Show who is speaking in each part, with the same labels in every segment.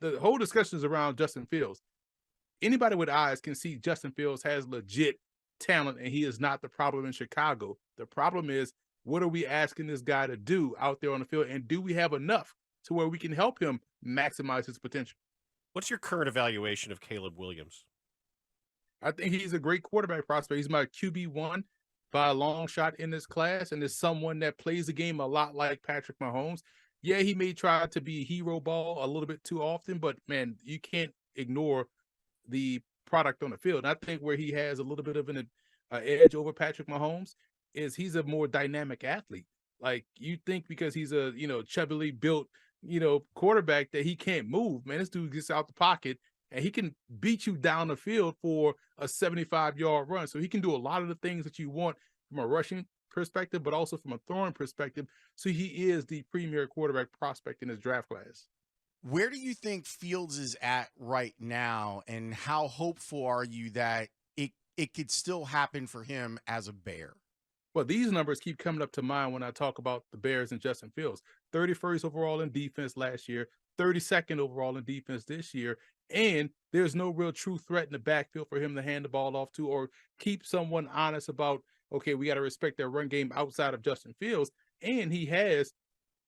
Speaker 1: the whole discussion is around Justin Fields. Anybody with eyes can see Justin Fields has legit talent, and he is not the problem in Chicago. The problem is, what are we asking this guy to do out there on the field, and do we have enough to where we can help him maximize his potential?
Speaker 2: What's your current evaluation of Caleb Williams?
Speaker 1: I think he's a great quarterback prospect. He's my QB1 by a long shot in this class, and is someone that plays the game a lot like Patrick Mahomes. Yeah, he may try to be hero ball a little bit too often, but, man, you can't ignore the product on the field. And I think where he has a little bit of an edge over Patrick Mahomes is he's a more dynamic athlete. Like, you think because he's a, chubbily built, quarterback that he can't move. Man, this dude gets out the pocket and he can beat you down the field for a 75-yard run. So he can do a lot of the things that you want from a rushing perspective, but also from a throwing perspective. So he is the premier quarterback prospect in his draft class.
Speaker 3: Where do you think Fields is at right now, and how hopeful are you that it could still happen for him as a Bear?
Speaker 1: Well, these numbers keep coming up to mind when I talk about the Bears and Justin Fields. 31st overall in defense last year, 32nd overall in defense this year, and there's no real true threat in the backfield for him to hand the ball off to or keep someone honest about, okay, we got to respect their run game outside of Justin Fields. And he has,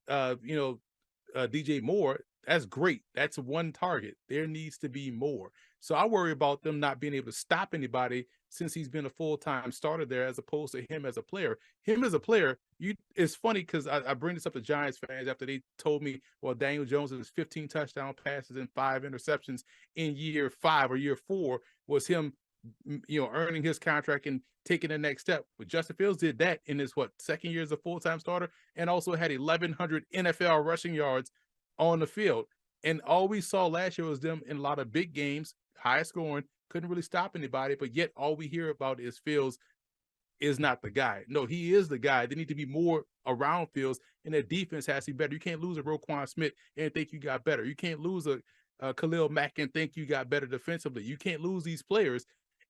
Speaker 1: DJ Moore. That's great. That's one target. There needs to be more. So I worry about them not being able to stop anybody since he's been a full-time starter there, as opposed to him as a player. Him as a player, it's funny because I bring this up to Giants fans after they told me, well, Daniel Jones has 15 touchdown passes and 5 interceptions in year 5 or year 4 was him, earning his contract and taking the next step. But Justin Fields did that in his, second year as a full-time starter, and also had 1,100 NFL rushing yards on the field. And all we saw last year was them in a lot of big games, high scoring, couldn't really stop anybody, but yet all we hear about is Fields is not the guy. No, he is the guy. They need to be more around Fields, and their defense has to be better. You can't lose a Roquan Smith and think you got better. You can't lose a Khalil Mack and think you got better defensively. You can't lose these players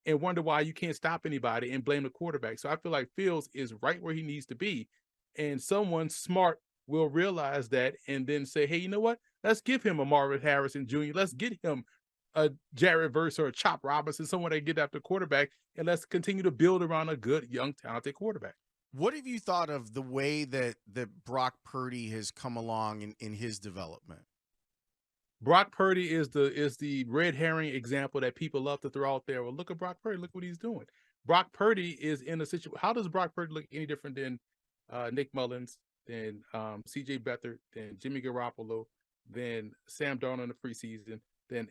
Speaker 1: and wonder why you can't stop anybody and blame the quarterback. So I feel like Fields is right where he needs to be, and someone smart will realize that and then say, hey, you know what? Let's give him a Marvin Harrison Jr. Let's get him a Jared Verse or a Chop Robinson, someone that get after quarterback, and let's continue to build around a good, young, talented quarterback.
Speaker 3: What have you thought of the way that Brock Purdy has come along in his development?
Speaker 1: Brock Purdy is the red herring example that people love to throw out there. Well, look at Brock Purdy. Look what he's doing. Brock Purdy is in a situation. How does Brock Purdy look any different than Nick Mullins, than C.J. Beathard, than Jimmy Garoppolo, than Sam Darnold in the preseason, than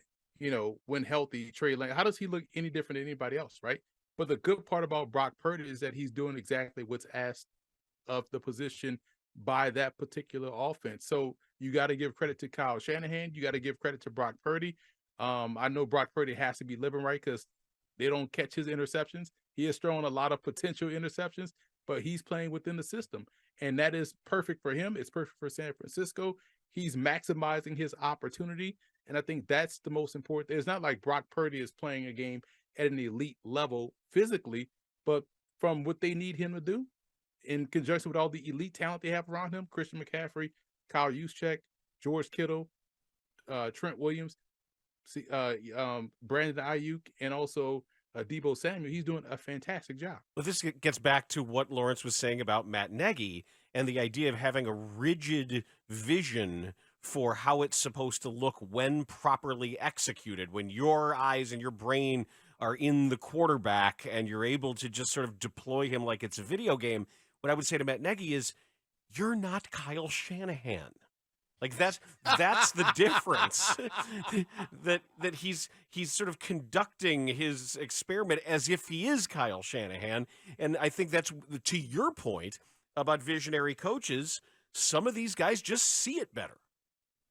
Speaker 1: when healthy, Trey Lance? How does he look any different than anybody else, right? But the good part about Brock Purdy is that he's doing exactly what's asked of the position by that particular offense. So you got to give credit to Kyle Shanahan. You got to give credit to Brock Purdy. I know Brock Purdy has to be living right because they don't catch his interceptions. He has thrown a lot of potential interceptions, but he's playing within the system. And that is perfect for him. It's perfect for San Francisco. He's maximizing his opportunity. And I think that's the most important. It's not like Brock Purdy is playing a game at an elite level physically, but from what they need him to do in conjunction with all the elite talent they have around him, Christian McCaffrey, Kyle Juszczyk, George Kittle, Trent Williams, Brandon Ayuk, and also Deebo Samuel, he's doing a fantastic job.
Speaker 2: Well, this gets back to what Lawrence was saying about Matt Nagy and the idea of having a rigid vision for how it's supposed to look when properly executed, when your eyes and your brain are in the quarterback and you're able to just sort of deploy him like it's a video game. What I would say to Matt Nagy is, you're not Kyle Shanahan. Like that's the difference. that he's sort of conducting his experiment as if he is Kyle Shanahan. And I think that's, to your point about visionary coaches, some of these guys just see it better.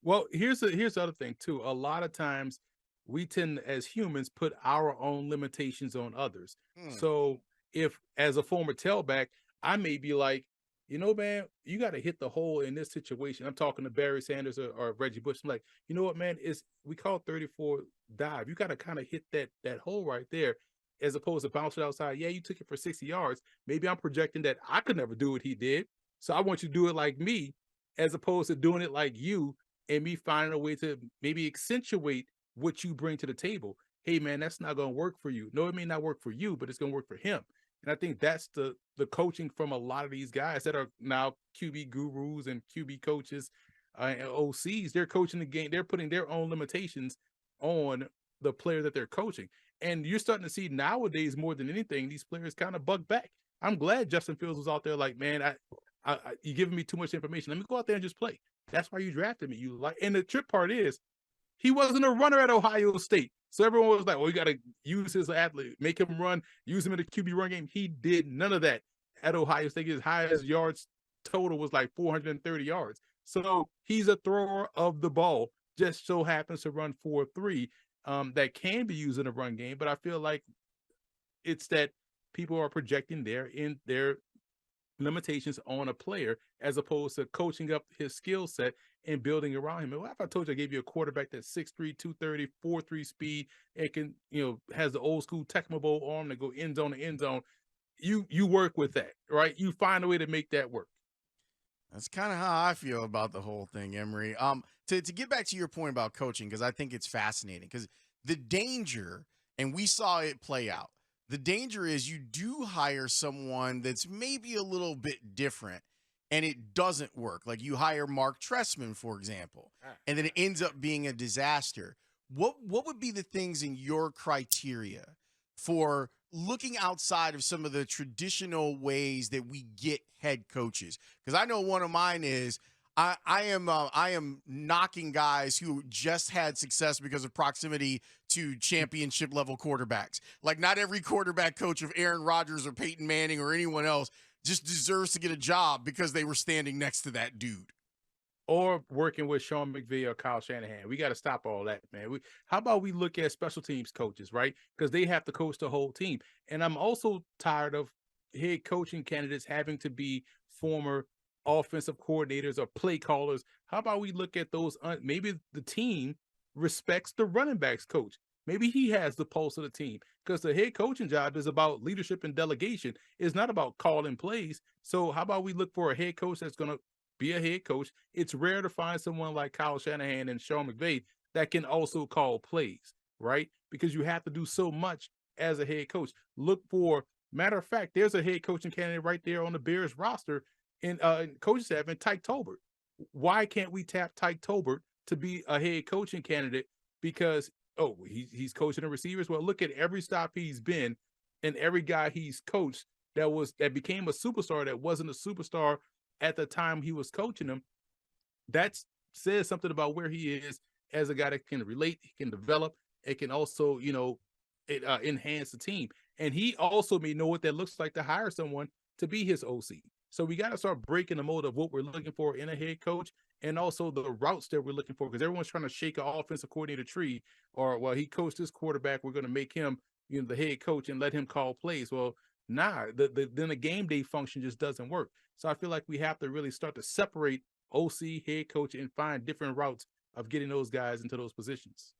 Speaker 1: Well, here's the other thing too. A lot of times we tend, as humans, put our own limitations on others. So if, as a former tailback, I may be like, man, you got to hit the hole in this situation. I'm talking to Barry Sanders or Reggie Bush. I'm like, you know what, man, we call 34 dive. You got to kind of hit that hole right there, as opposed to bounce it outside. Yeah, you took it for 60 yards. Maybe I'm projecting that I could never do what he did. So I want you to do it like me, as opposed to doing it like you and me finding a way to maybe accentuate what you bring to the table. Hey man, that's not going to work for you. No, it may not work for you, but it's going to work for him. And I think that's the coaching from a lot of these guys that are now QB gurus and QB coaches and OCs. They're coaching the game. They're putting their own limitations on the player that they're coaching. And you're starting to see nowadays more than anything, these players kind of bug back. I'm glad Justin Fields was out there like, man, you're giving me too much information. Let me go out there and just play. That's why you drafted me. And the trip part is, he wasn't a runner at Ohio State. So everyone was like, well, you got to use his athlete, make him run, use him in the QB run game. He did none of that at Ohio State. His highest yards total was like 430 yards. So he's a thrower of the ball, just so happens to run 4.3 that can be used in a run game. But I feel like it's that people are projecting their limitations on a player as opposed to coaching up his skill set and building around him. And what if I told you I gave you a quarterback that's 6'3", 230, 4.3 speed, and can, has the old school Tecmo Bowl arm to go end zone to end zone? You work with that, right? You find a way to make that work.
Speaker 3: That's kind of how I feel about the whole thing, Emory. To get back to your point about coaching, because I think it's fascinating, because the danger, and we saw it play out, the danger is you do hire someone that's maybe a little bit different and it doesn't work. Like you hire Mark Trestman, for example, and then it ends up being a disaster. What would be the things in your criteria for looking outside of some of the traditional ways that we get head coaches? Because I know one of mine is I am knocking guys who just had success because of proximity to championship level quarterbacks. Like not every quarterback coach of Aaron Rodgers or Peyton Manning or anyone else just deserves to get a job because they were standing next to that dude.
Speaker 1: Or working with Sean McVay or Kyle Shanahan. We got to stop all that, man. How about we look at special teams coaches, right? Because they have to coach the whole team. And I'm also tired of head coaching candidates having to be former offensive coordinators or play callers. How about we look at those? Maybe the team respects the running backs coach. Maybe he has the pulse of the team, because the head coaching job is about leadership and delegation. It's not about calling plays. So how about we look for a head coach that's going to be a head coach? It's rare to find someone like Kyle Shanahan and Sean McVay that can also call plays, right? Because you have to do so much as a head coach. Look for, matter of fact, there's a head coaching candidate right there on the Bears roster in coaching staff, and Tyke Tolbert. Why can't we tap Tyke Tolbert to be a head coaching candidate? Because he's coaching the receivers. Well, look at every stop he's been and every guy he's coached that became a superstar that wasn't a superstar at the time he was coaching them. That says something about where he is as a guy that can relate, he can develop, it can also, enhance the team. And he also may know what that looks like to hire someone to be his OC. So we got to start breaking the mold of what we're looking for in a head coach, and also the routes that we're looking for, because everyone's trying to shake an offensive coordinator tree, or, well, he coached this quarterback, we're going to make him the head coach and let him call plays. Well, nah, then the game day function just doesn't work. So I feel like we have to really start to separate OC, head coach, and find different routes of getting those guys into those positions.